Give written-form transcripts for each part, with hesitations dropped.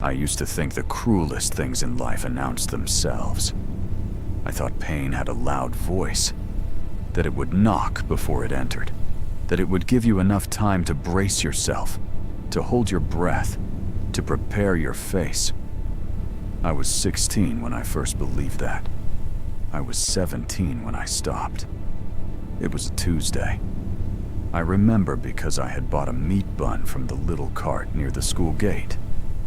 I used to think the cruelest things in life announced themselves. I thought pain had a loud voice, that it would knock before it entered, that it would give you enough time to brace yourself, to hold your breath, to prepare your face. I was 16 when I first believed that. I was 17 when I stopped. It was a Tuesday. I remember because I had bought a meat bun from the little cart near the school gate,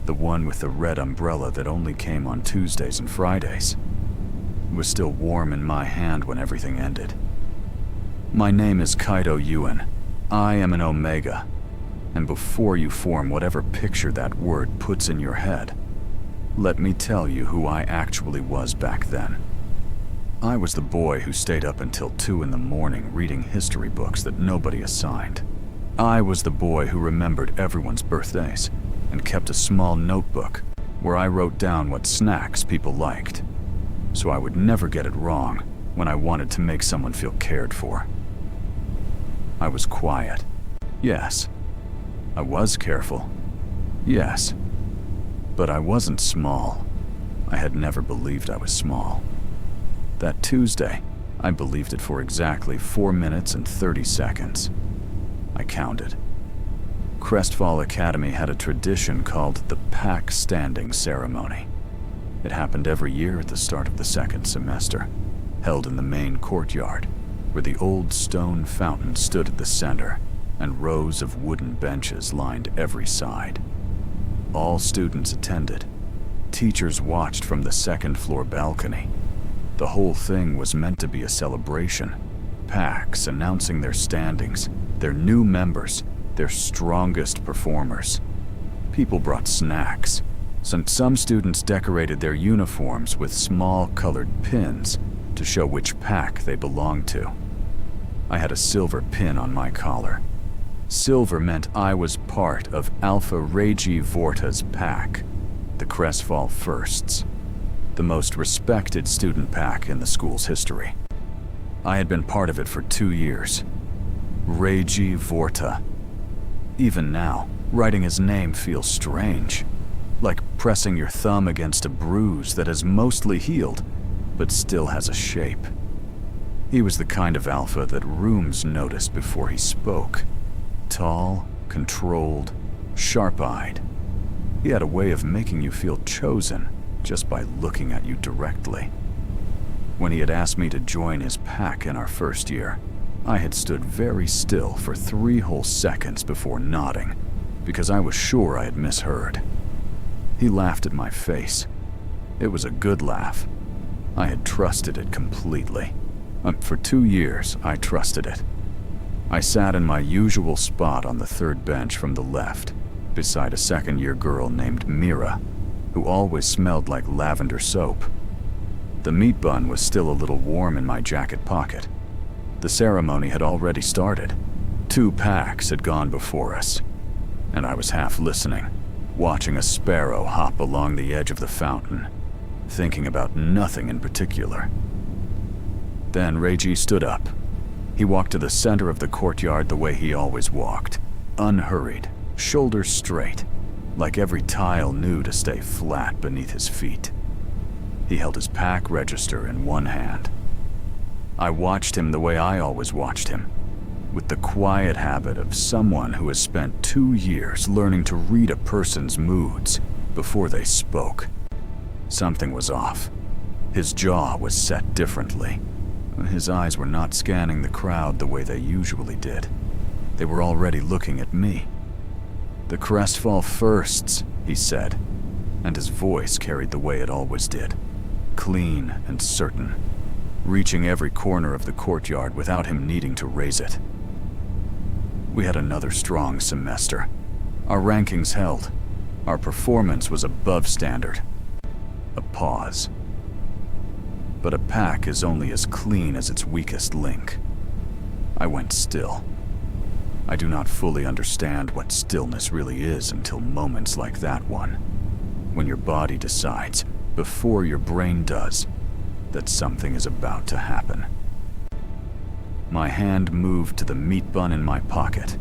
the one with the red umbrella that only came on Tuesdays and Fridays. It was still warm in my hand when everything ended. My name is Kaito Yuen. I am an Omega. And before you form whatever picture that word puts in your head, let me tell you who I actually was back then. I was the boy who stayed up until 2 in the morning reading history books that nobody assigned. I was the boy who remembered everyone's birthdays and kept a small notebook where I wrote down what snacks people liked, so I would never get it wrong when I wanted to make someone feel cared for. I was quiet. Yes. I was careful. Yes. But I wasn't small. I had never believed I was small. That Tuesday, I believed it for exactly 4 minutes and 30 seconds. I counted. Crestfall Academy had a tradition called the Pack Standing Ceremony. It happened every year at the start of the second semester, held in the main courtyard, where the old stone fountain stood at the center, and rows of wooden benches lined every side. All students attended. Teachers watched from the second-floor balcony. The whole thing was meant to be a celebration. Packs announcing their standings, their new members, their strongest performers. People brought snacks. Some students decorated their uniforms with small colored pins to show which pack they belonged to. I had a silver pin on my collar. Silver meant I was part of Alpha Reiji Vorta's pack, the Crestfall Firsts, the most respected student pack in the school's history. I had been part of it for 2 years. Reiji Vorta. Even now, writing his name feels strange, like pressing your thumb against a bruise that has mostly healed, but still has a shape. He was the kind of alpha that rooms noticed before he spoke. Tall, controlled, sharp-eyed. He had a way of making you feel chosen just by looking at you directly. When he had asked me to join his pack in our first year, I had stood very still for 3 whole seconds before nodding, because I was sure I had misheard. He laughed at my face. It was a good laugh. I had trusted it completely. For 2 years, I trusted it. I sat in my usual spot on the third bench from the left, beside a second-year girl named Mira, who always smelled like lavender soap. The meat bun was still a little warm in my jacket pocket. The ceremony had already started. 2 packs had gone before us, and I was half listening, watching a sparrow hop along the edge of the fountain, thinking about nothing in particular. Then Reiji stood up. He walked to the center of the courtyard the way he always walked, unhurried, shoulders straight, like every tile knew to stay flat beneath his feet. He held his pack register in one hand. I watched him the way I always watched him, with the quiet habit of someone who has spent 2 years learning to read a person's moods before they spoke. Something was off. His jaw was set differently. His eyes were not scanning the crowd the way they usually did. They were already looking at me. "The Crestfall Firsts," he said, and his voice carried the way it always did, clean and certain, reaching every corner of the courtyard without him needing to raise it. We had another strong semester. Our rankings held. Our performance was above standard. A pause. But a pack is only as clean as its weakest link. I went still. I do not fully understand what stillness really is until moments like that one, when your body decides, before your brain does, that something is about to happen. My hand moved to the meat bun in my pocket.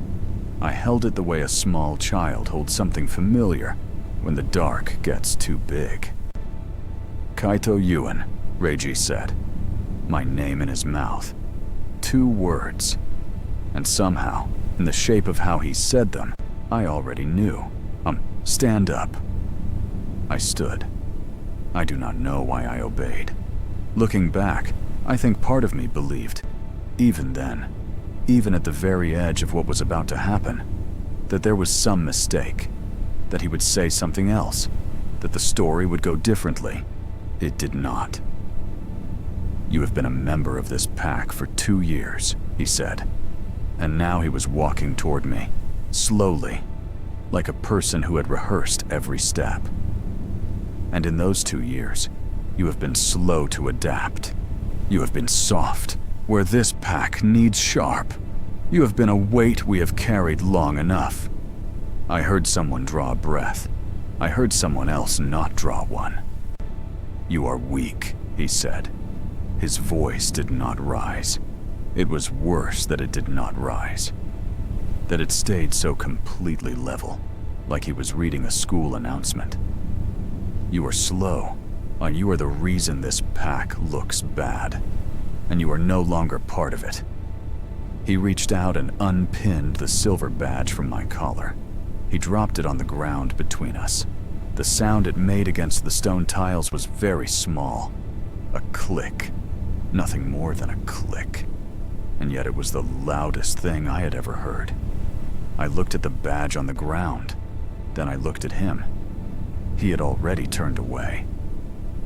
I held it the way a small child holds something familiar, when the dark gets too big. Kaito Yuen, Reiji said. My name in his mouth. 2 words. And somehow, in the shape of how he said them, I already knew. Stand up. I stood. I do not know why I obeyed. Looking back, I think part of me believed, even then, even at the very edge of what was about to happen, that there was some mistake, that he would say something else, that the story would go differently. It did not. You have been a member of this pack for 2 years, he said, and now he was walking toward me, slowly, like a person who had rehearsed every step. And in those 2 years, you have been slow to adapt. You have been soft, where this pack needs sharp. You have been a weight we have carried long enough. I heard someone draw a breath. I heard someone else not draw one. You are weak, he said. His voice did not rise. It was worse that it did not rise. That it stayed so completely level, like he was reading a school announcement. You are slow, and you are the reason this pack looks bad, and you are no longer part of it. He reached out and unpinned the silver badge from my collar. He dropped it on the ground between us. The sound it made against the stone tiles was very small. A click. Nothing more than a click. And yet it was the loudest thing I had ever heard. I looked at the badge on the ground. Then I looked at him. He had already turned away.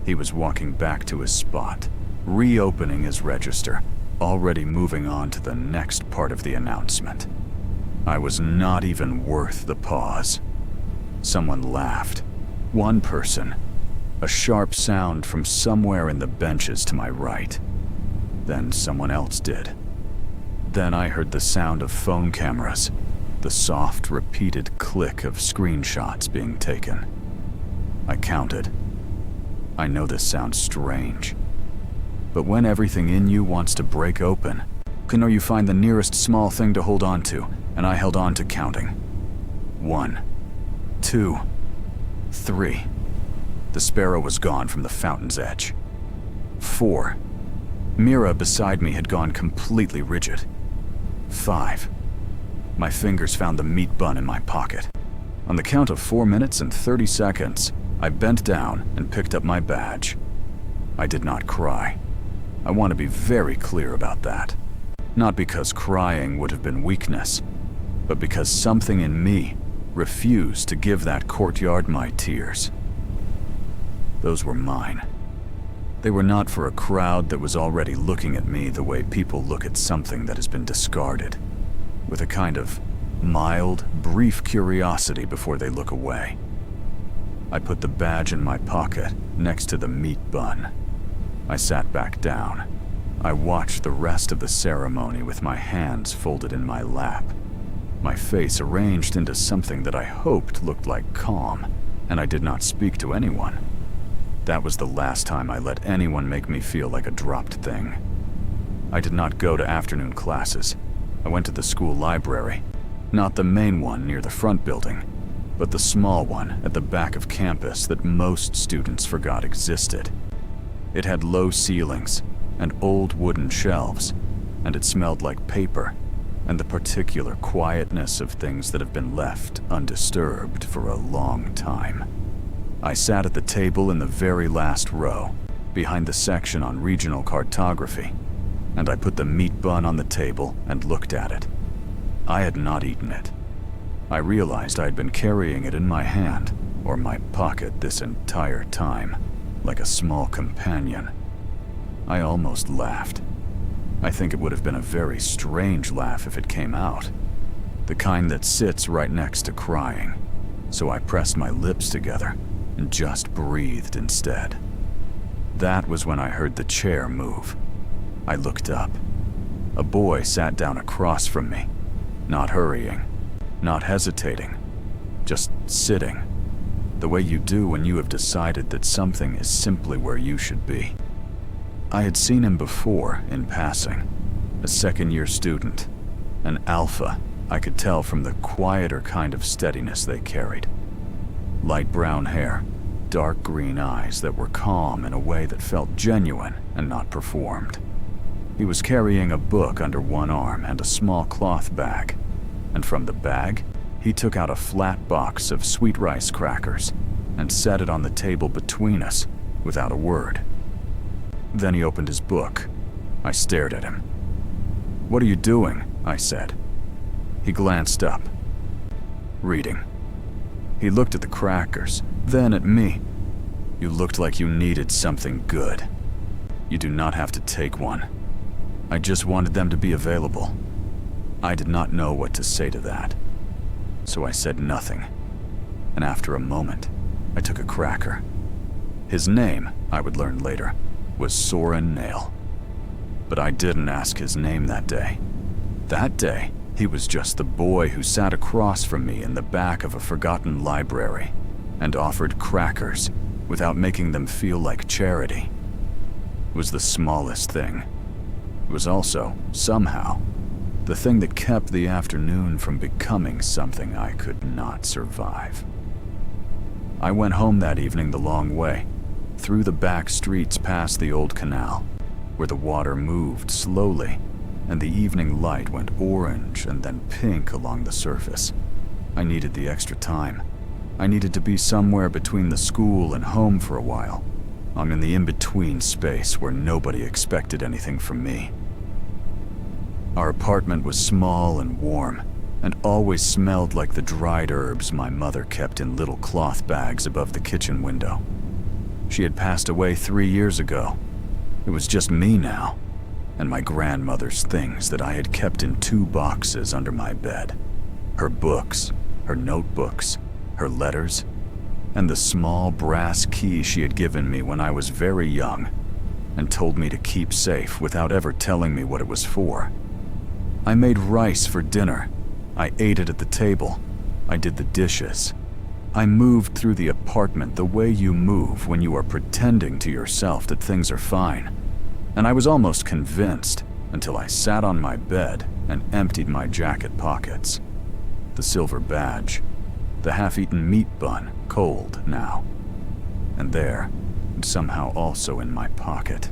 He was walking back to his spot, reopening his register, already moving on to the next part of the announcement. I was not even worth the pause. Someone laughed. One person. A sharp sound from somewhere in the benches to my right. Then someone else did. Then I heard the sound of phone cameras, the soft, repeated click of screenshots being taken. I counted. I know this sounds strange, but when everything in you wants to break open, you find the nearest small thing to hold on to, and I held on to counting. 1, 2, 3. The sparrow was gone from the fountain's edge. 4. Mira beside me had gone completely rigid. 5. My fingers found the meat bun in my pocket. On the count of 4 minutes and 30 seconds, I bent down and picked up my badge. I did not cry. I want to be very clear about that. Not because crying would have been weakness, but because something in me refused to give that courtyard my tears. Those were mine. They were not for a crowd that was already looking at me the way people look at something that has been discarded, with a kind of mild, brief curiosity before they look away. I put the badge in my pocket next to the meat bun. I sat back down. I watched the rest of the ceremony with my hands folded in my lap, my face arranged into something that I hoped looked like calm, and I did not speak to anyone. That was the last time I let anyone make me feel like a dropped thing. I did not go to afternoon classes. I went to the school library, not the main one near the front building, but the small one at the back of campus that most students forgot existed. It had low ceilings and old wooden shelves, and it smelled like paper and the particular quietness of things that have been left undisturbed for a long time. I sat at the table in the very last row, behind the section on regional cartography, and I put the meat bun on the table and looked at it. I had not eaten it. I realized I had been carrying it in my hand, or my pocket, this entire time, like a small companion. I almost laughed. I think it would have been a very strange laugh if it came out. The kind that sits right next to crying. So I pressed my lips together and just breathed instead. That was when I heard the chair move. I looked up. A boy sat down across from me, not hurrying, not hesitating, just sitting, the way you do when you have decided that something is simply where you should be. I had seen him before in passing, a second-year student, an alpha, I could tell from the quieter kind of steadiness they carried. Light brown hair, dark green eyes that were calm in a way that felt genuine and not performed. He was carrying a book under one arm and a small cloth bag, and from the bag, he took out a flat box of sweet rice crackers and set it on the table between us without a word. Then he opened his book. I stared at him. "What are you doing?" I said. He glanced up. "Reading." He looked at the crackers, then at me. "You looked like you needed something good. You do not have to take one. I just wanted them to be available." I did not know what to say to that, so I said nothing. And after a moment, I took a cracker. His name, I would learn later, was Soren Nail. But I didn't ask his name that day. That day, he was just the boy who sat across from me in the back of a forgotten library and offered crackers without making them feel like charity. It was the smallest thing. It was also, somehow, the thing that kept the afternoon from becoming something I could not survive. I went home that evening the long way, through the back streets past the old canal, where the water moved slowly and the evening light went orange and then pink along the surface. I needed the extra time. I needed to be somewhere between the school and home for a while. I'm in the in-between space where nobody expected anything from me. Our apartment was small and warm, and always smelled like the dried herbs my mother kept in little cloth bags above the kitchen window. She had passed away 3 years ago. It was just me now, and my grandmother's things that I had kept in 2 boxes under my bed. Her books, her notebooks, her letters, and the small brass key she had given me when I was very young and told me to keep safe without ever telling me what it was for. I made rice for dinner. I ate it at the table. I did the dishes. I moved through the apartment the way you move when you are pretending to yourself that things are fine. And I was almost convinced until I sat on my bed and emptied my jacket pockets. The silver badge, the half-eaten meat bun, cold now. And there, and somehow also in my pocket,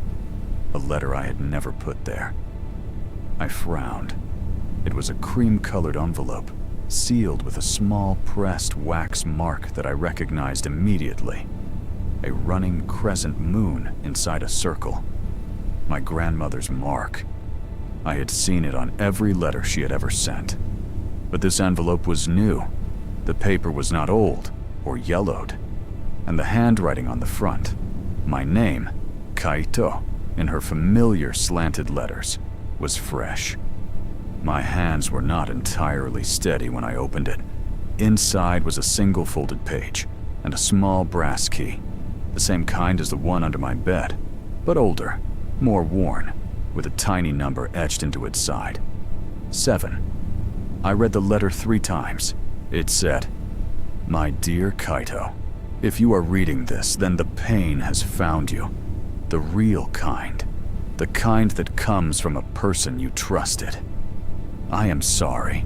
a letter I had never put there. I frowned. It was a cream-colored envelope, sealed with a small pressed wax mark that I recognized immediately. A running crescent moon inside a circle. My grandmother's mark. I had seen it on every letter she had ever sent. But this envelope was new. The paper was not old or yellowed. And the handwriting on the front, my name, Kaito, in her familiar slanted letters, was fresh. My hands were not entirely steady when I opened it. Inside was a single folded page and a small brass key, the same kind as the one under my bed, but older, more worn, with a tiny number etched into its side. 7. I read the letter 3 times. It said, "My dear Kaito, if you are reading this, then the pain has found you. The real kind. The kind that comes from a person you trusted. I am sorry.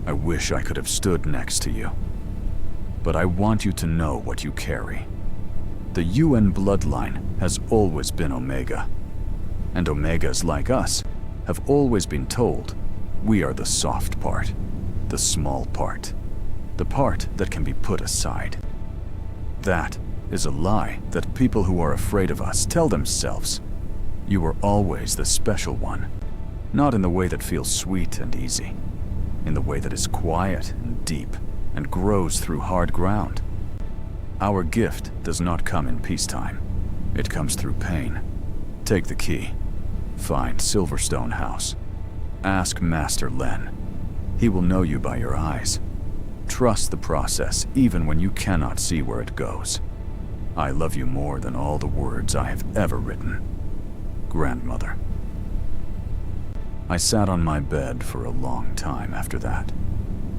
I wish I could have stood next to you. But I want you to know what you carry. The Yuen bloodline has always been Omega. And Omegas like us have always been told we are the soft part, the small part, the part that can be put aside. That is a lie that people who are afraid of us tell themselves. You are always the special one, not in the way that feels sweet and easy, in the way that is quiet and deep and grows through hard ground. Our gift does not come in peacetime. It comes through pain. Take the key. Find Silverstone House. Ask Master Len. He will know you by your eyes. Trust the process even when you cannot see where it goes. I love you more than all the words I have ever written. Grandmother." I sat on my bed for a long time after that.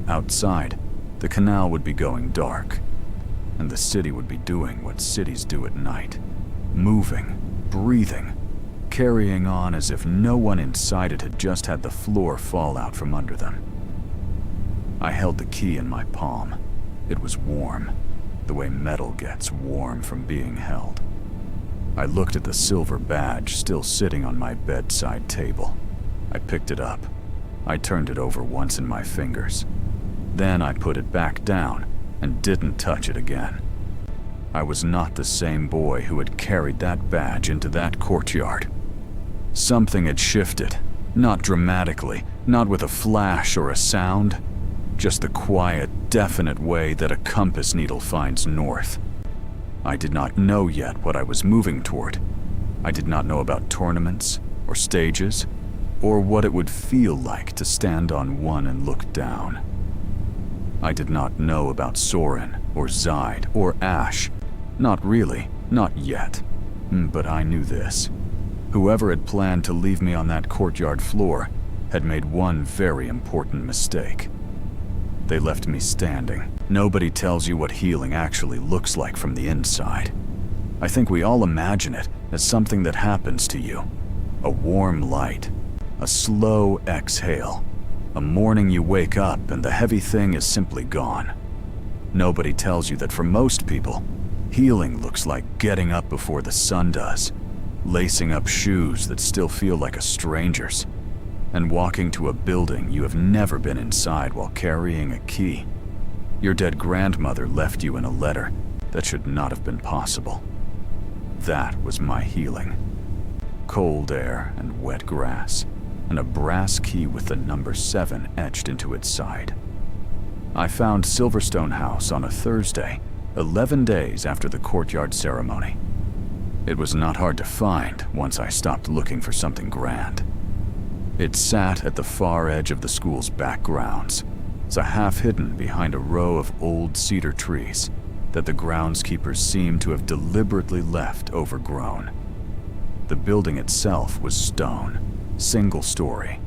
Outside, the canal would be going dark, and the city would be doing what cities do at night. Moving, breathing, carrying on as if no one inside it had just had the floor fall out from under them. I held the key in my palm. It was warm. the way metal gets warm from being held. I looked at the silver badge still sitting on my bedside table. I picked it up. I turned it over once in my fingers. Then I put it back down and didn't touch it again. I was not the same boy who had carried that badge into that courtyard. Something had shifted, not dramatically, not with a flash or a sound, just the quiet, definite way that a compass needle finds north. I did not know yet what I was moving toward. I did not know about tournaments or stages, or what it would feel like to stand on one and look down. I did not know about Soren or Zide or Ash. Not really, not yet. But I knew this. Whoever had planned to leave me on that courtyard floor had made one very important mistake. They left me standing. Nobody tells you what healing actually looks like from the inside. I think we all imagine it as something that happens to you. A warm light, a slow exhale, a morning you wake up and the heavy thing is simply gone. Nobody tells you that for most people, healing looks like getting up before the sun does, lacing up shoes that still feel like a stranger's, and walking to a building you have never been inside while carrying a key. Your dead grandmother left you in a letter that should not have been possible. That was my healing. Cold air and wet grass, and a brass key with the number 7 etched into its side. I found Silverstone House on a Thursday, 11 days after the courtyard ceremony. It was not hard to find once I stopped looking for something grand. It sat at the far edge of the school's back grounds, so half hidden behind a row of old cedar trees that the groundskeepers seemed to have deliberately left overgrown. The building itself was stone, single story,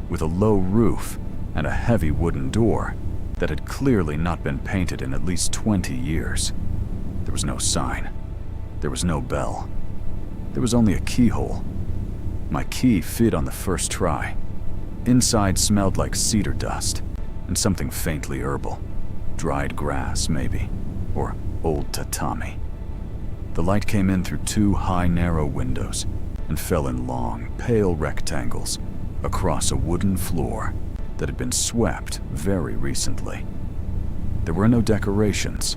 with a low roof and a heavy wooden door that had clearly not been painted in at least 20 years. There was no sign. There was no bell. There was only a keyhole. My key fit on the first try. Inside smelled like cedar dust and something faintly herbal. Dried grass, maybe, or old tatami. The light came in through 2 high, narrow windows and fell in long, pale rectangles across a wooden floor that had been swept very recently. There were no decorations.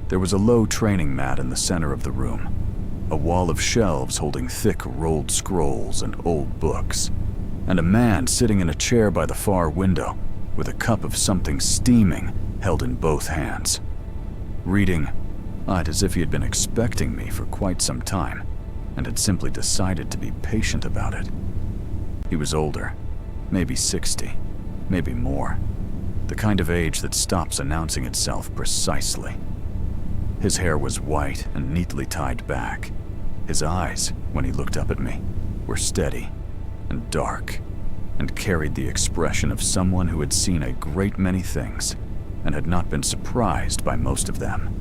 There was a low training mat in the center of the room, a wall of shelves holding thick rolled scrolls and old books, and a man sitting in a chair by the far window with a cup of something steaming held in both hands. Reading, as if he had been expecting me for quite some time and had simply decided to be patient about it. He was older, maybe 60, maybe more, the kind of age that stops announcing itself precisely. His hair was white and neatly tied back. His eyes, when he looked up at me, were steady and dark and carried the expression of someone who had seen a great many things and had not been surprised by most of them.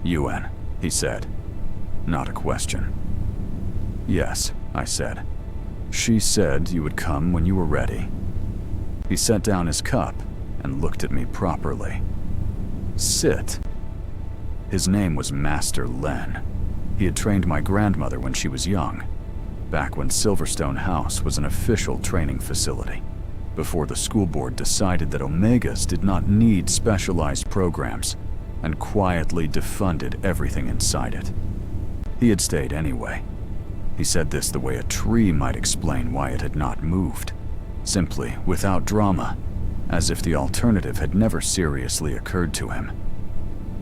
"Yuen," he said. Not a question. "Yes," I said. "She said you would come when you were ready." He set down his cup and looked at me properly. "Sit." His name was Master Len. He had trained my grandmother when she was young, back when Silverstone House was an official training facility, before the school board decided that Omegas did not need specialized programs and quietly defunded everything inside it. He had stayed anyway. He said this the way a tree might explain why it had not moved, simply without drama, as if the alternative had never seriously occurred to him.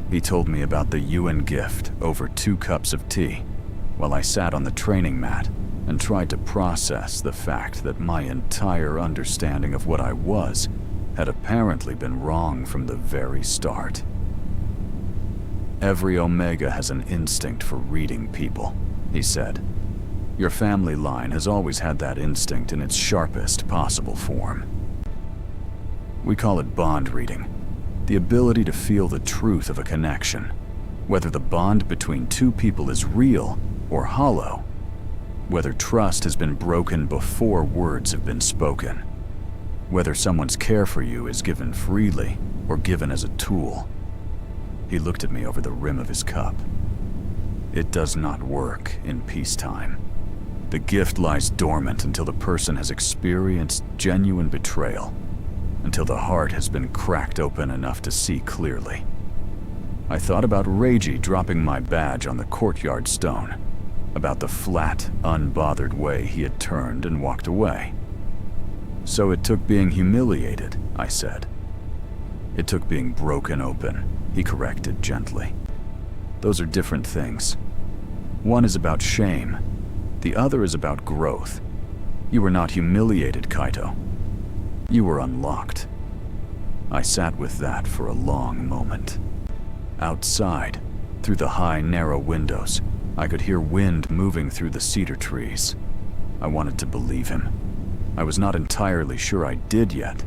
He told me about the Yuen gift over 2 cups of tea, while I sat on the training mat and tried to process the fact that my entire understanding of what I was had apparently been wrong from the very start. "Every Omega has an instinct for reading people," he said. "Your family line has always had that instinct in its sharpest possible form. We call it bond reading, the ability to feel the truth of a connection, whether the bond between 2 people is real or hollow, whether trust has been broken before words have been spoken, whether someone's care for you is given freely or given as a tool. He looked at me over the rim of his cup. It does not work in peacetime. The gift lies dormant until the person has experienced genuine betrayal, until the heart has been cracked open enough to see clearly. I thought about Reiji dropping my badge on the courtyard stone, about the flat, unbothered way he had turned and walked away. So it took being humiliated, I said. It took being broken open, he corrected gently. Those are different things. One is about shame. The other is about growth. You were not humiliated, Kaito. You were unlocked. I sat with that for a long moment. Outside, through the high, narrow windows, I could hear wind moving through the cedar trees. I wanted to believe him. I was not entirely sure I did yet,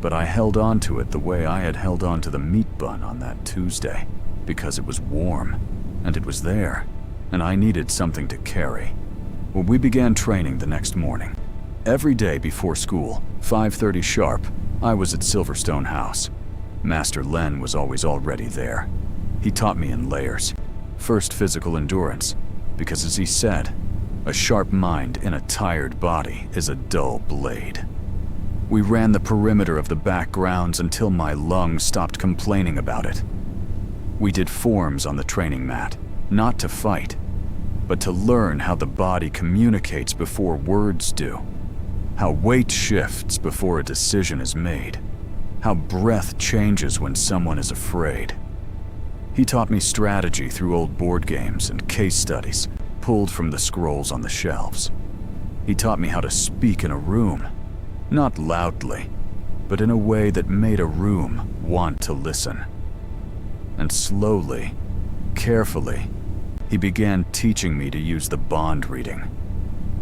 but I held on to it the way I had held on to the meat bun on that Tuesday, because it was warm, and it was there, and I needed something to carry. When we began training the next morning, every day before school, 5:30 sharp, I was at Silverstone House. Master Len was always already there. He taught me in layers. First, physical endurance, because as he said, a sharp mind in a tired body is a dull blade. We ran the perimeter of the back grounds until my lungs stopped complaining about it. We did forms on the training mat, not to fight, but to learn how the body communicates before words do, how weight shifts before a decision is made, how breath changes when someone is afraid. He taught me strategy through old board games and case studies pulled from the scrolls on the shelves. He taught me how to speak in a room, not loudly, but in a way that made a room want to listen. And slowly, carefully, he began teaching me to use the bond reading.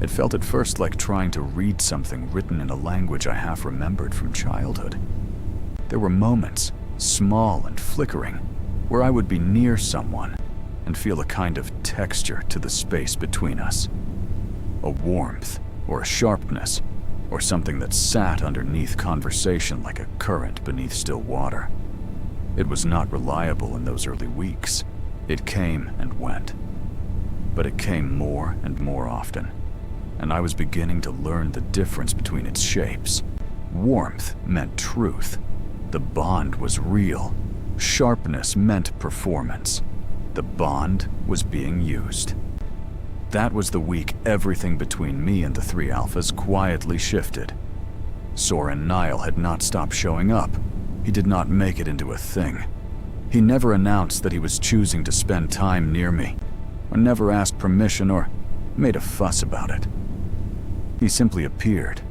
It felt at first like trying to read something written in a language I half remembered from childhood. There were moments, small and flickering, where I would be near someone and feel a kind of texture to the space between us. A warmth, or a sharpness, or something that sat underneath conversation like a current beneath still water. It was not reliable in those early weeks. It came and went. But it came more and more often, and I was beginning to learn the difference between its shapes. Warmth meant truth. The bond was real. Sharpness meant performance. The bond was being used. That was the week everything between me and the three alphas quietly shifted. Soren Nile had not stopped showing up. He did not make it into a thing. He never announced that he was choosing to spend time near me, or never asked permission or made a fuss about it. He simply appeared,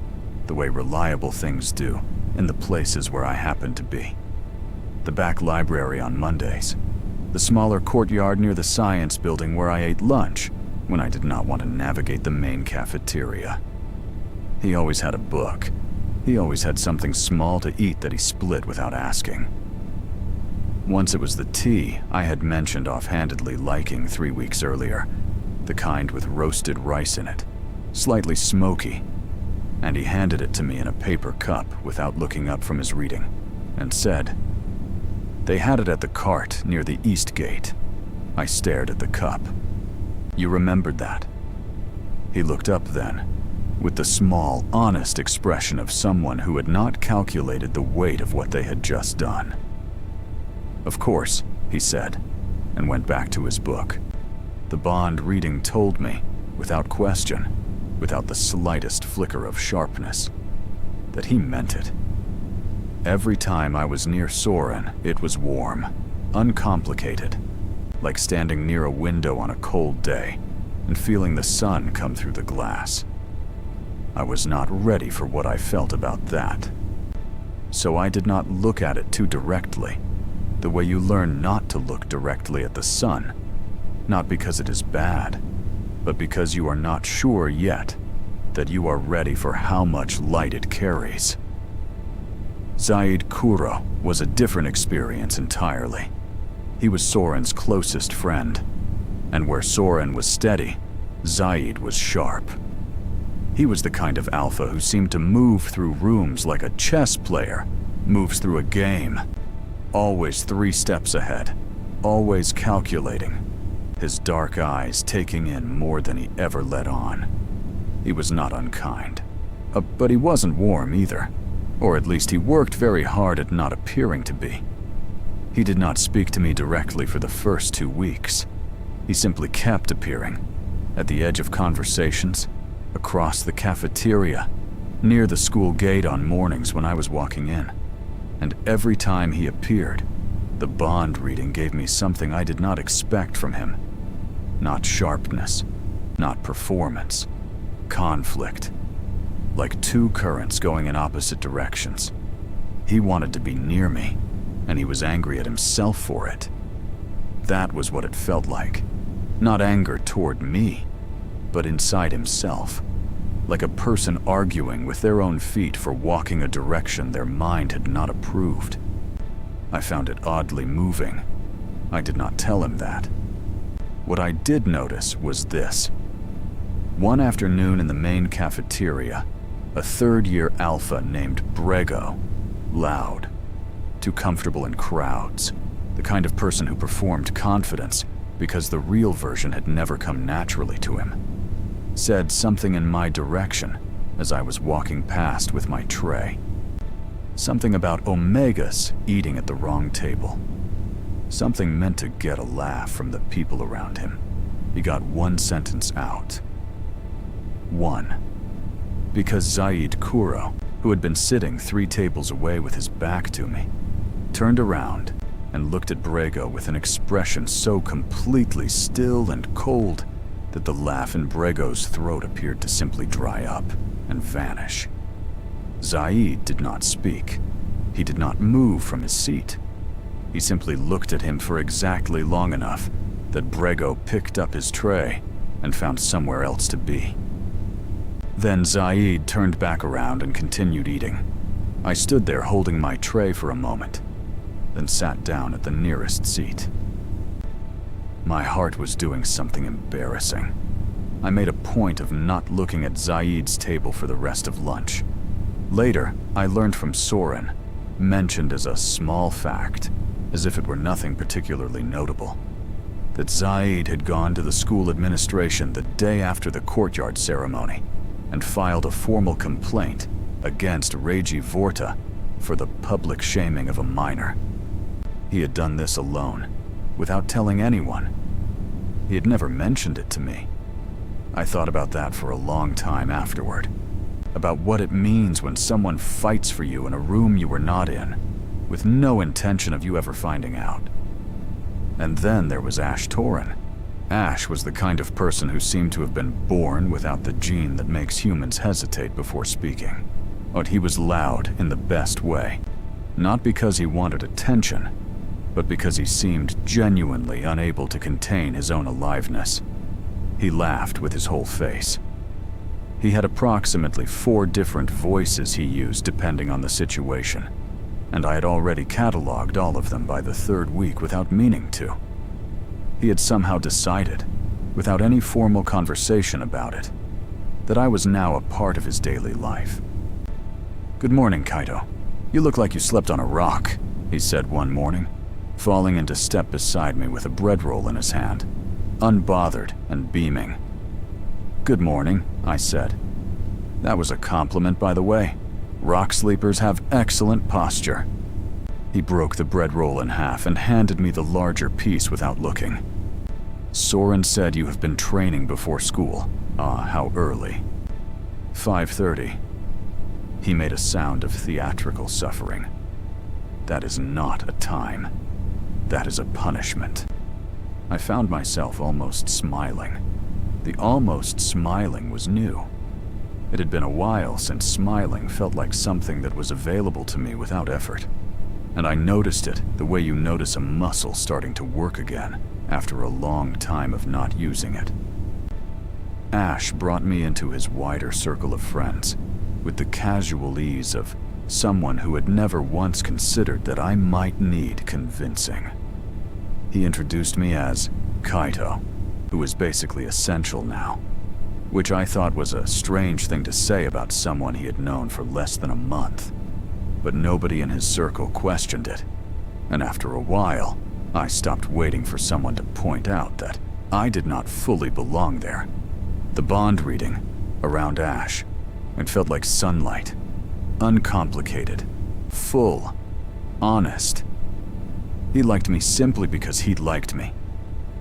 the way reliable things do, in the places where I happened to be. The back library on Mondays, the smaller courtyard near the science building where I ate lunch when I did not want to navigate the main cafeteria. He always had a book. He always had something small to eat that he split without asking. Once it was the tea I had mentioned offhandedly liking 3 weeks earlier, the kind with roasted rice in it, slightly smoky, and he handed it to me in a paper cup without looking up from his reading, and said, "They had it at the cart near the east gate." I stared at the cup. "You remembered that?" He looked up then, with the small, honest expression of someone who had not calculated the weight of what they had just done. "Of course," he said, and went back to his book. The bond reading told me, without question, without the slightest flicker of sharpness, that he meant it. Every time I was near Soren, it was warm, uncomplicated, like standing near a window on a cold day and feeling the sun come through the glass. I was not ready for what I felt about that. So I did not look at it too directly, the way you learn not to look directly at the sun, not because it is bad, but because you are not sure yet that you are ready for how much light it carries. Zaid Kuro was a different experience entirely. He was Soren's closest friend, and where Soren was steady, Zaid was sharp. He was the kind of alpha who seemed to move through rooms like a chess player moves through a game. always 3 steps ahead, always calculating, his dark eyes taking in more than he ever let on. He was not unkind, but he wasn't warm either, or at least he worked very hard at not appearing to be. He did not speak to me directly for the first 2 weeks. He simply kept appearing, at the edge of conversations, across the cafeteria, near the school gate on mornings when I was walking in. And every time he appeared, the bond reading gave me something I did not expect from him. Not sharpness, not performance, conflict. Like 2 currents going in opposite directions. He wanted to be near me, and he was angry at himself for it. That was what it felt like. Not anger toward me, but inside himself. Like a person arguing with their own feet for walking a direction their mind had not approved. I found it oddly moving. I did not tell him that. What I did notice was this. One afternoon in the main cafeteria, a 3rd-year alpha named Brego, loud, too comfortable in crowds, the kind of person who performed confidence because the real version had never come naturally to him, said something in my direction as I was walking past with my tray. Something about omegas eating at the wrong table. Something meant to get a laugh from the people around him. He got 1 sentence out. 1. Because Zaid Kuro, who had been sitting 3 tables away with his back to me, turned around and looked at Brego with an expression so completely still and cold that the laugh in Brego's throat appeared to simply dry up and vanish. Zaid did not speak. He did not move from his seat. He simply looked at him for exactly long enough that Brego picked up his tray and found somewhere else to be. Then Zaid turned back around and continued eating. I stood there holding my tray for a moment, then sat down at the nearest seat. My heart was doing something embarrassing. I made a point of not looking at Zaid's table for the rest of lunch. Later, I learned from Soren, mentioned as a small fact, as if it were nothing particularly notable, that Zaid had gone to the school administration the day after the courtyard ceremony and filed a formal complaint against Reiji Vorta for the public shaming of a minor. He had done this alone, without telling anyone. He had never mentioned it to me. I thought about that for a long time afterward, about what it means when someone fights for you in a room you were not in, with no intention of you ever finding out. And then there was Ash Torin. Ash was the kind of person who seemed to have been born without the gene that makes humans hesitate before speaking. But he was loud in the best way, not because he wanted attention, but because he seemed genuinely unable to contain his own aliveness. He laughed with his whole face. He had approximately 4 different voices he used depending on the situation, and I had already cataloged all of them by the 3rd week without meaning to. He had somehow decided, without any formal conversation about it, that I was now a part of his daily life. "Good morning, Kaito. You look like you slept on a rock," he said one morning, falling into step beside me with a bread roll in his hand, unbothered and beaming. "Good morning," I said. That was a compliment, by the way. Rock sleepers have excellent posture. He broke the bread roll in half and handed me the larger piece without looking. "Soren said you have been training before school. Ah, how early." 5:30. He made a sound of theatrical suffering. That is not a time. That is a punishment. I found myself almost smiling. The almost smiling was new. It had been a while since smiling felt like something that was available to me without effort. And I noticed it the way you notice a muscle starting to work again after a long time of not using it. Ash brought me into his wider circle of friends with the casual ease of someone who had never once considered that I might need convincing. He introduced me as Kaito, who is basically essential now, which I thought was a strange thing to say about someone he had known for less than a month. But nobody in his circle questioned it. and after a while, I stopped waiting for someone to point out that I did not fully belong there. The bond reading, around Ash, it felt like sunlight, uncomplicated, full, honest. He liked me simply because he liked me.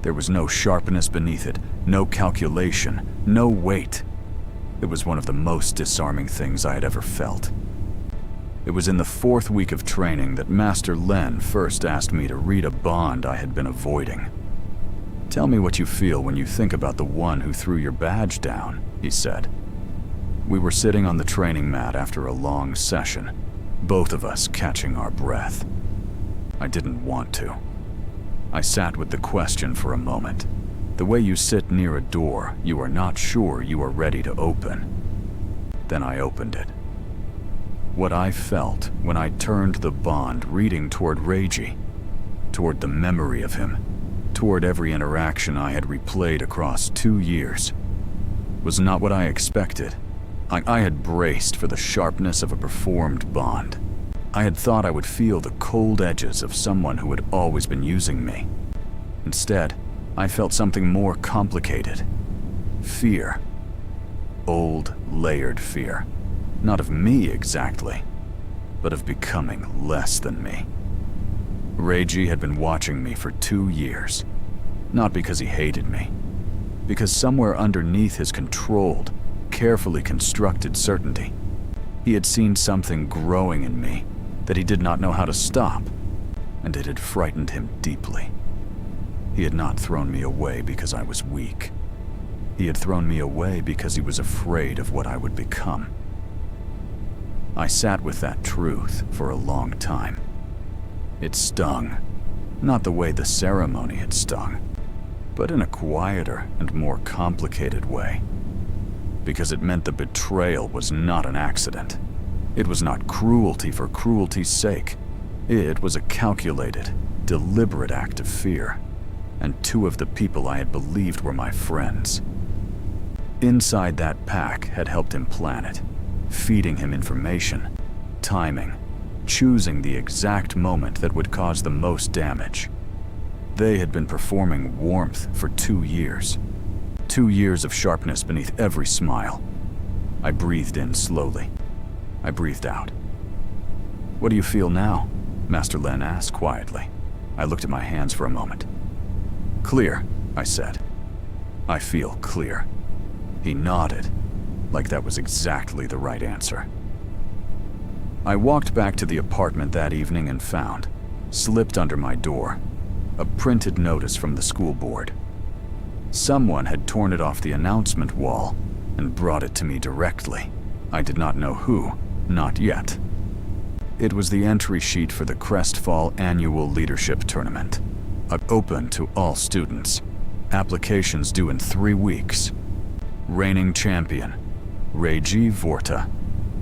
There was no sharpness beneath it, no calculation, no weight. It was one of the most disarming things I had ever felt. It was in the 4th week of training that Master Len first asked me to read a bond I had been avoiding. "Tell me what you feel when you think about the one who threw your badge down," he said. We were sitting on the training mat after a long session, both of us catching our breath. I didn't want to. I sat with the question for a moment. The way you sit near a door you are not sure you are ready to open. Then I opened it. What I felt when I turned the bond reading toward Reiji, toward the memory of him, toward every interaction I had replayed across 2 years, was not what I expected. I had braced for the sharpness of a performed bond. I had thought I would feel the cold edges of someone who had always been using me. Instead, I felt something more complicated. Fear. Old, layered fear. Not of me exactly, but of becoming less than me. Reiji had been watching me for 2 years. Not because he hated me. Because somewhere underneath his controlled, carefully constructed certainty, he had seen something growing in me that he did not know how to stop, and it had frightened him deeply. He had not thrown me away because I was weak. He had thrown me away because he was afraid of what I would become. I sat with that truth for a long time. It stung, not the way the ceremony had stung, but in a quieter and more complicated way. Because it meant the betrayal was not an accident. It was not cruelty for cruelty's sake. It was a calculated, deliberate act of fear, and 2 of the people I had believed were my friends. Inside that pack had helped him plan it, feeding him information, timing, choosing the exact moment that would cause the most damage. They had been performing warmth for 2 years. 2 years of sharpness beneath every smile. I breathed in slowly. I breathed out. "What do you feel now?" Master Len asked quietly. I looked at my hands for a moment. "Clear," I said. "I feel clear." He nodded, like that was exactly the right answer. I walked back to the apartment that evening and found, slipped under my door, a printed notice from the school board. Someone had torn it off the announcement wall and brought it to me directly. I did not know who, not yet. It was the entry sheet for the Crestfall Annual Leadership Tournament, open to all students. Applications due in 3 weeks. Reigning champion, Reiji Vorta,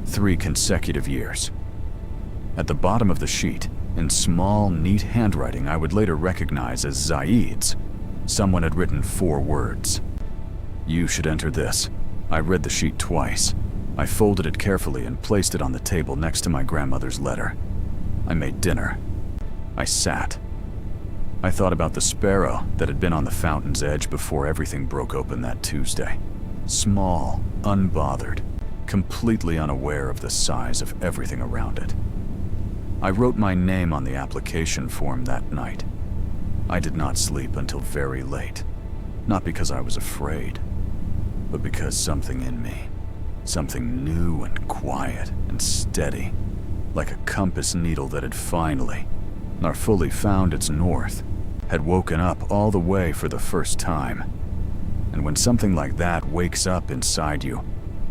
3 consecutive years. At the bottom of the sheet, in small, neat handwriting I would later recognize as Zaid's, someone had written 4 words. "You should enter this." I read the sheet twice. I folded it carefully and placed it on the table next to my grandmother's letter. I made dinner. I sat. I thought about the sparrow that had been on the fountain's edge before everything broke open that Tuesday. Small, unbothered, completely unaware of the size of everything around it. I wrote my name on the application form that night. I did not sleep until very late, not because I was afraid, but because something in me, something new and quiet and steady, like a compass needle that had finally, nor fully found its north, had woken up all the way for the first time. And when something like that wakes up inside you,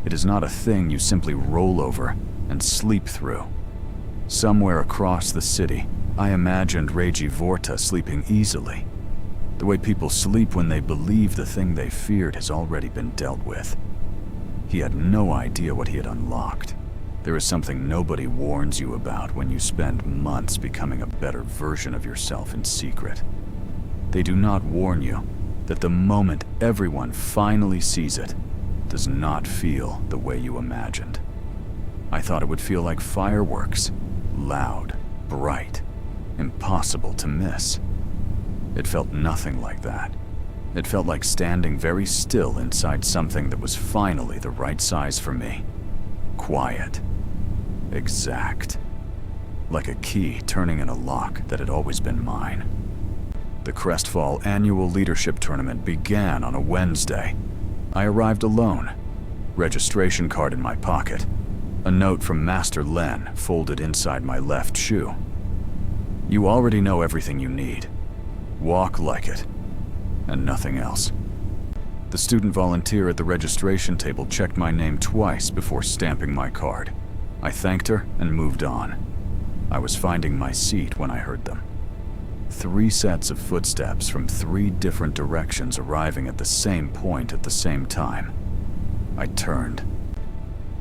it is not a thing you simply roll over and sleep through. Somewhere across the city, I imagined Reiji Vorta sleeping easily, the way people sleep when they believe the thing they feared has already been dealt with. He had no idea what he had unlocked. There is something nobody warns you about when you spend months becoming a better version of yourself in secret. They do not warn you that the moment everyone finally sees it does not feel the way you imagined. I thought it would feel like fireworks, loud, bright, impossible to miss. It felt nothing like that. It felt like standing very still inside something that was finally the right size for me. Quiet. Exact. Like a key turning in a lock that had always been mine. The Crestfall annual leadership tournament began on a Wednesday. I arrived alone, registration card in my pocket, a note from Master Len folded inside my left shoe. You already know everything you need. Walk like it, and nothing else. The student volunteer at the registration table checked my name twice before stamping my card. I thanked her and moved on. I was finding my seat when I heard them. 3 sets of footsteps from 3 different directions arriving at the same point at the same time. I turned.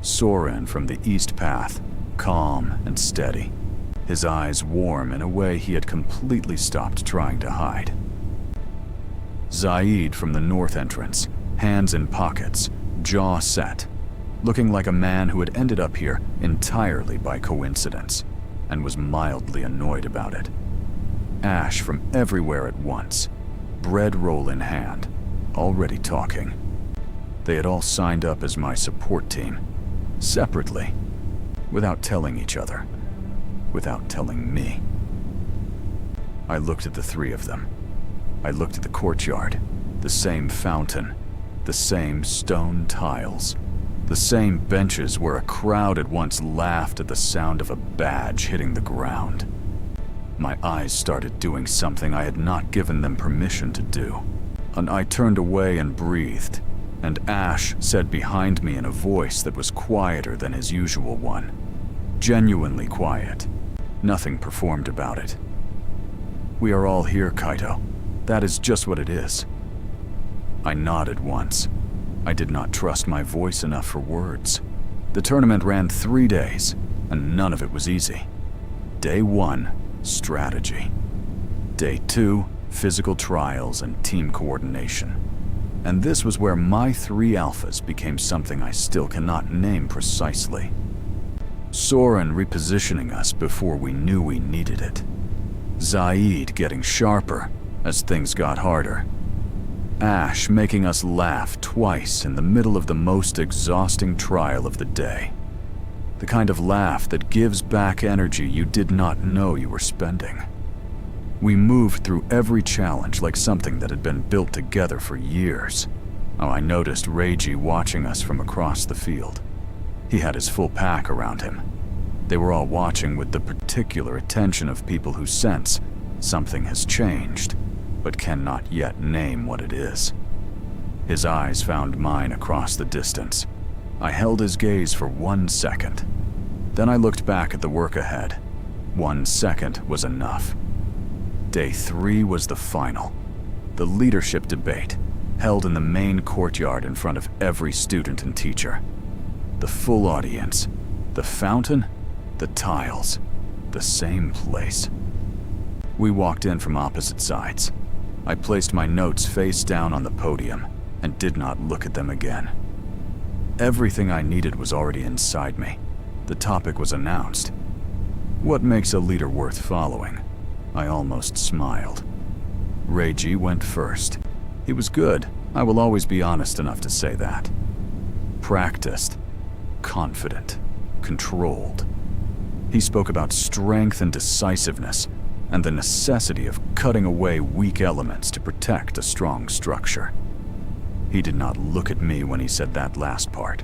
Soren from the east path, calm and steady, his eyes warm in a way he had completely stopped trying to hide. Zaid from the north entrance, hands in pockets, jaw set, looking like a man who had ended up here entirely by coincidence, and was mildly annoyed about it. Ash from everywhere at once, bread roll in hand, already talking. They had all signed up as my support team, separately, without telling each other, without telling me. I looked at the 3 of them. I looked at the courtyard, the same fountain, the same stone tiles, the same benches where a crowd had once laughed at the sound of a badge hitting the ground. My eyes started doing something I had not given them permission to do, and I turned away and breathed, and Ash said behind me in a voice that was quieter than his usual one. Genuinely quiet. Nothing performed about it. We are all here, Kaito. That is just what it is. I nodded once. I did not trust my voice enough for words. The tournament ran 3 days, and none of it was easy. Day 1, strategy. Day 2, physical trials and team coordination. And this was where my 3 alphas became something I still cannot name precisely. Soren repositioning us before we knew we needed it. Zaid getting sharper as things got harder. Ash making us laugh twice in the middle of the most exhausting trial of the day. The kind of laugh that gives back energy you did not know you were spending. We moved through every challenge like something that had been built together for years. Oh, I noticed Reiji watching us from across the field. He had his full pack around him. They were all watching with the particular attention of people who sense something has changed, but cannot yet name what it is. His eyes found mine across the distance. I held his gaze for 1 second. Then I looked back at the work ahead. 1 second was enough. Day 3 was the final. The leadership debate, held in the main courtyard in front of every student and teacher. The full audience, the fountain, the tiles, the same place. We walked in from opposite sides. I placed my notes face down on the podium and did not look at them again. Everything I needed was already inside me. The topic was announced. What makes a leader worth following? I almost smiled. Reiji went first. He was good. I will always be honest enough to say that. Practiced, confident, controlled. He spoke about strength and decisiveness, and the necessity of cutting away weak elements to protect a strong structure. He did not look at me when he said that last part.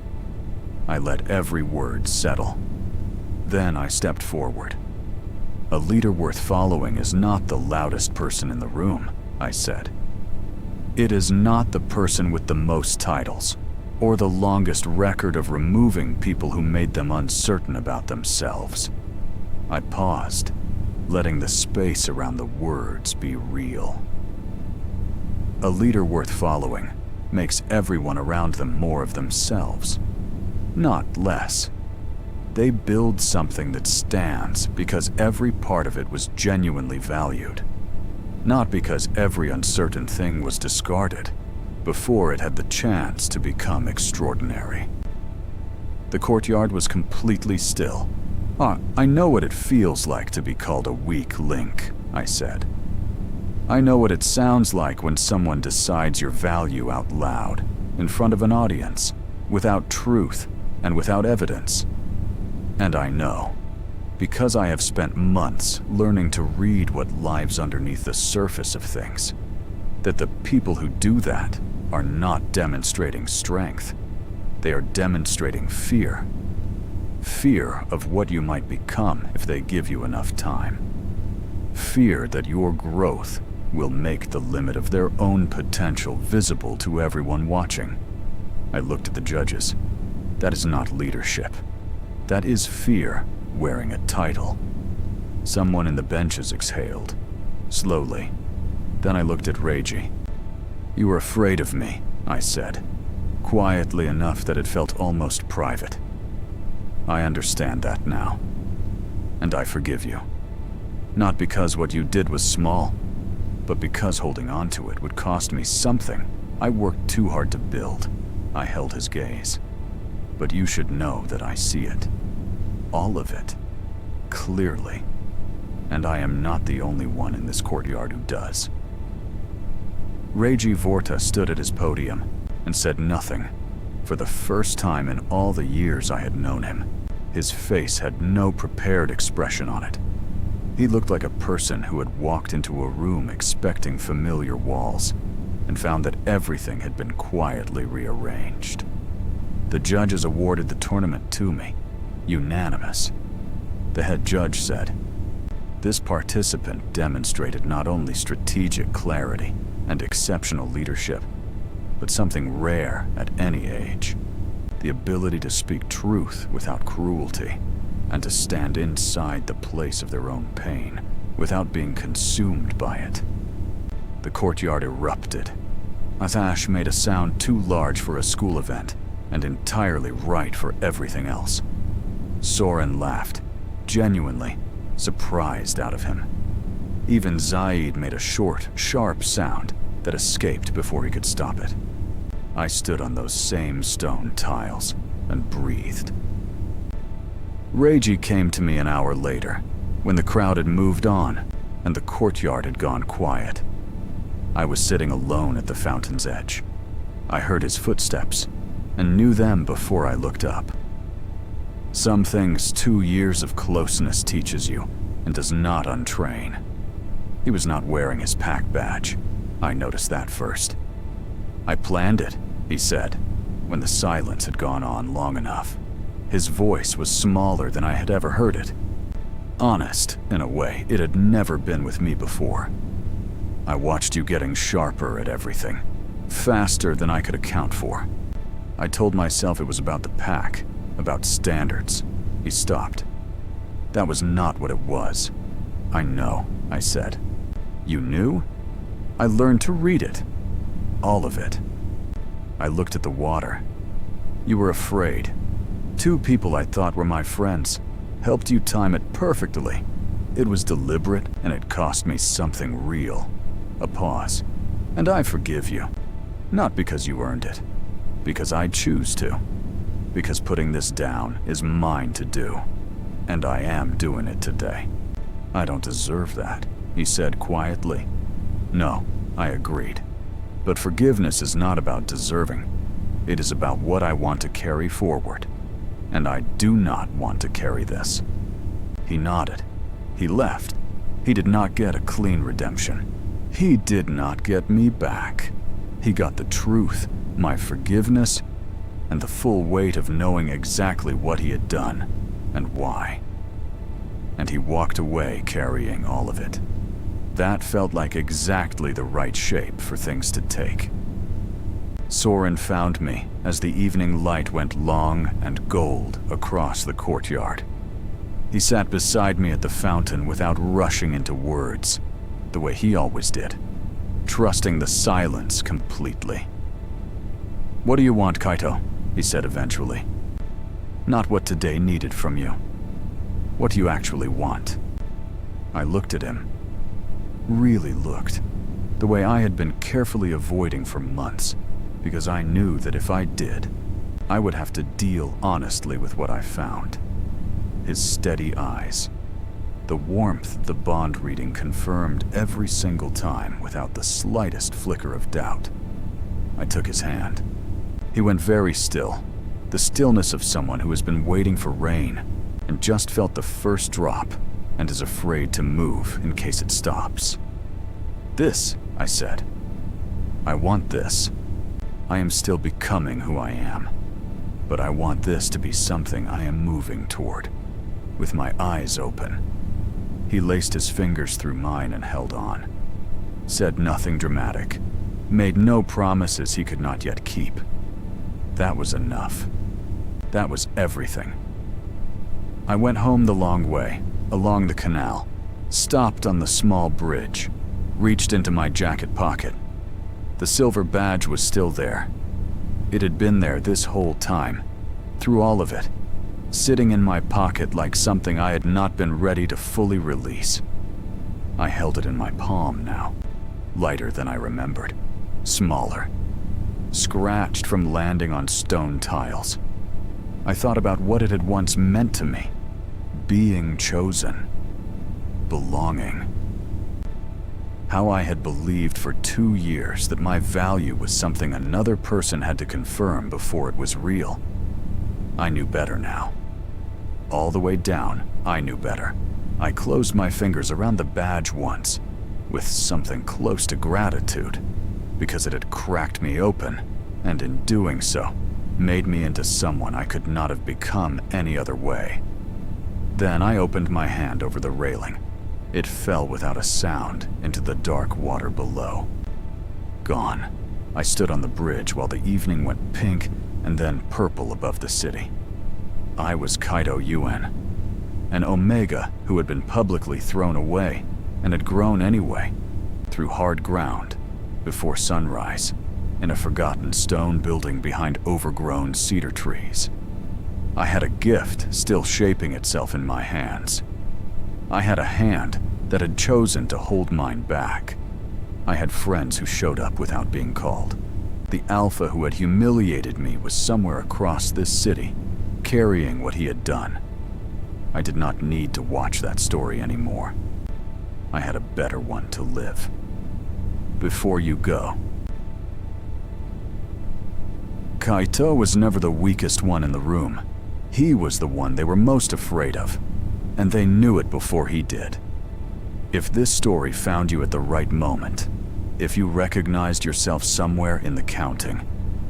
I let every word settle. Then I stepped forward. A leader worth following is not the loudest person in the room, I said. It is not the person with the most titles, or the longest record of removing people who made them uncertain about themselves. I paused, letting the space around the words be real. A leader worth following makes everyone around them more of themselves, not less. They build something that stands because every part of it was genuinely valued, not because every uncertain thing was discarded before it had the chance to become extraordinary. The courtyard was completely still. I know what it feels like to be called a weak link," I said. "I know what it sounds like when someone decides your value out loud, in front of an audience, without truth and without evidence. And I know, because I have spent months learning to read what lies underneath the surface of things, that the people who do that are not demonstrating strength. They are demonstrating fear. Fear of what you might become if they give you enough time. Fear that your growth will make the limit of their own potential visible to everyone watching." I looked at the judges. That is not leadership. That is fear wearing a title. Someone in the benches exhaled, slowly. Then I looked at Reiji. "You were afraid of me," I said, quietly enough that it felt almost private. "I understand that now. And I forgive you. Not because what you did was small, but because holding on to it would cost me something I worked too hard to build." I held his gaze. "But you should know that I see it. All of it. Clearly. And I am not the only one in this courtyard who does." Reiji Vorta stood at his podium and said nothing. For the first time in all the years I had known him, his face had no prepared expression on it. He looked like a person who had walked into a room expecting familiar walls and found that everything had been quietly rearranged. The judges awarded the tournament to me, unanimous. The head judge said, "This participant demonstrated not only strategic clarity and exceptional leadership, but something rare at any age, the ability to speak truth without cruelty, and to stand inside the place of their own pain without being consumed by it." The courtyard erupted. Atash made a sound too large for a school event and entirely right for everything else. Soren laughed, genuinely surprised out of him. Even Zaid made a short, sharp sound that escaped before he could stop it. I stood on those same stone tiles and breathed. Reiji came to me an hour later, when the crowd had moved on and the courtyard had gone quiet. I was sitting alone at the fountain's edge. I heard his footsteps and knew them before I looked up. Some things 2 years of closeness teaches you and does not untrain. He was not wearing his pack badge. I noticed that first. "I planned it," he said, when the silence had gone on long enough. His voice was smaller than I had ever heard it. Honest, in a way it had never been with me before. "I watched you getting sharper at everything, faster than I could account for. I told myself it was about the pack, about standards." He stopped. "That was not what it was." "I know," I said. "You knew?" "I learned to read it. All of it." I looked at the water. "You were afraid. 2 people I thought were my friends helped you time it perfectly. It was deliberate and it cost me something real." A pause. "And I forgive you. Not because you earned it. Because I choose to. Because putting this down is mine to do. And I am doing it today." "I don't deserve that," he said quietly. "No," I agreed. "But forgiveness is not about deserving. It is about what I want to carry forward. And I do not want to carry this." He nodded. He left. He did not get a clean redemption. He did not get me back. He got the truth, my forgiveness, and the full weight of knowing exactly what he had done and why. And he walked away carrying all of it. That felt like exactly the right shape for things to take. Soren found me as the evening light went long and gold across the courtyard. He sat beside me at the fountain without rushing into words, the way he always did, trusting the silence completely. "What do you want, Kaito?" he said eventually. "Not what today needed from you. What do you actually want?" I looked at him. Really looked, the way I had been carefully avoiding for months, because I knew that if I did, I would have to deal honestly with what I found. his steady eyes. The warmth the bond reading confirmed every single time without the slightest flicker of doubt. I took his hand. He went very still, the stillness of someone who has been waiting for rain and just felt the first drop and is afraid to move in case it stops. "This," I said. "I want this. I am still becoming who I am, but I want this to be something I am moving toward, with my eyes open." He laced his fingers through mine and held on. Said nothing dramatic, made no promises he could not yet keep. That was enough. That was everything. I went home the long way, along the canal, stopped on the small bridge, reached into my jacket pocket. The silver badge was still there. It had been there this whole time, through all of it, sitting in my pocket like something I had not been ready to fully release. I held it in my palm now, lighter than I remembered, smaller, scratched from landing on stone tiles. I thought about what it had once meant to me, being chosen, belonging. How I had believed for 2 years that my value was something another person had to confirm before it was real. I knew better now. All the way down, I knew better. I closed my fingers around the badge once, with something close to gratitude, because it had cracked me open, and in doing so, made me into someone I could not have become any other way. Then I opened my hand over the railing. It fell without a sound into the dark water below. Gone. I stood on the bridge while the evening went pink and then purple above the city. I was Kaito Yuen, an Omega who had been publicly thrown away and had grown anyway, through hard ground, before sunrise, in a forgotten stone building behind overgrown cedar trees. I had a gift still shaping itself in my hands. I had a hand that had chosen to hold mine back. I had friends who showed up without being called. The alpha who had humiliated me was somewhere across this city, carrying what he had done. I did not need to watch that story anymore. I had a better one to live. Before you go. Kaito was never the weakest one in the room. He was the one they were most afraid of, and they knew it before he did. If this story found you at the right moment, if you recognized yourself somewhere in the counting,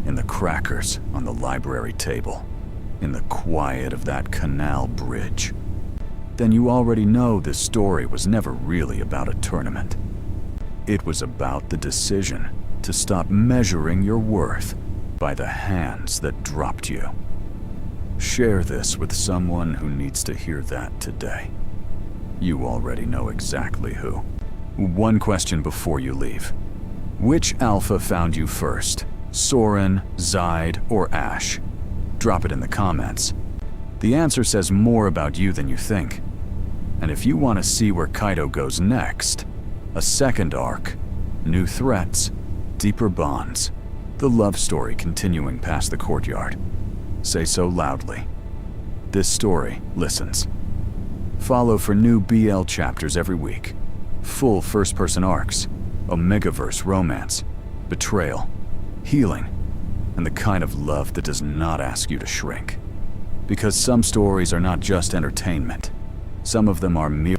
in the crackers on the library table, in the quiet of that canal bridge, then you already know this story was never really about a tournament. It was about the decision to stop measuring your worth by the hands that dropped you. Share this with someone who needs to hear that today. You already know exactly who. One question before you leave. Which alpha found you first? Soren, Zide, or Ash? Drop it in the comments. The answer says more about you than you think. And if you want to see where Kaito goes next, a second arc, new threats, deeper bonds, the love story continuing past the courtyard, say so loudly. This story listens. Follow for new BL chapters every week. Full first-person arcs, Omegaverse romance, betrayal, healing, and the kind of love that does not ask you to shrink. Because some stories are not just entertainment. Some of them are mere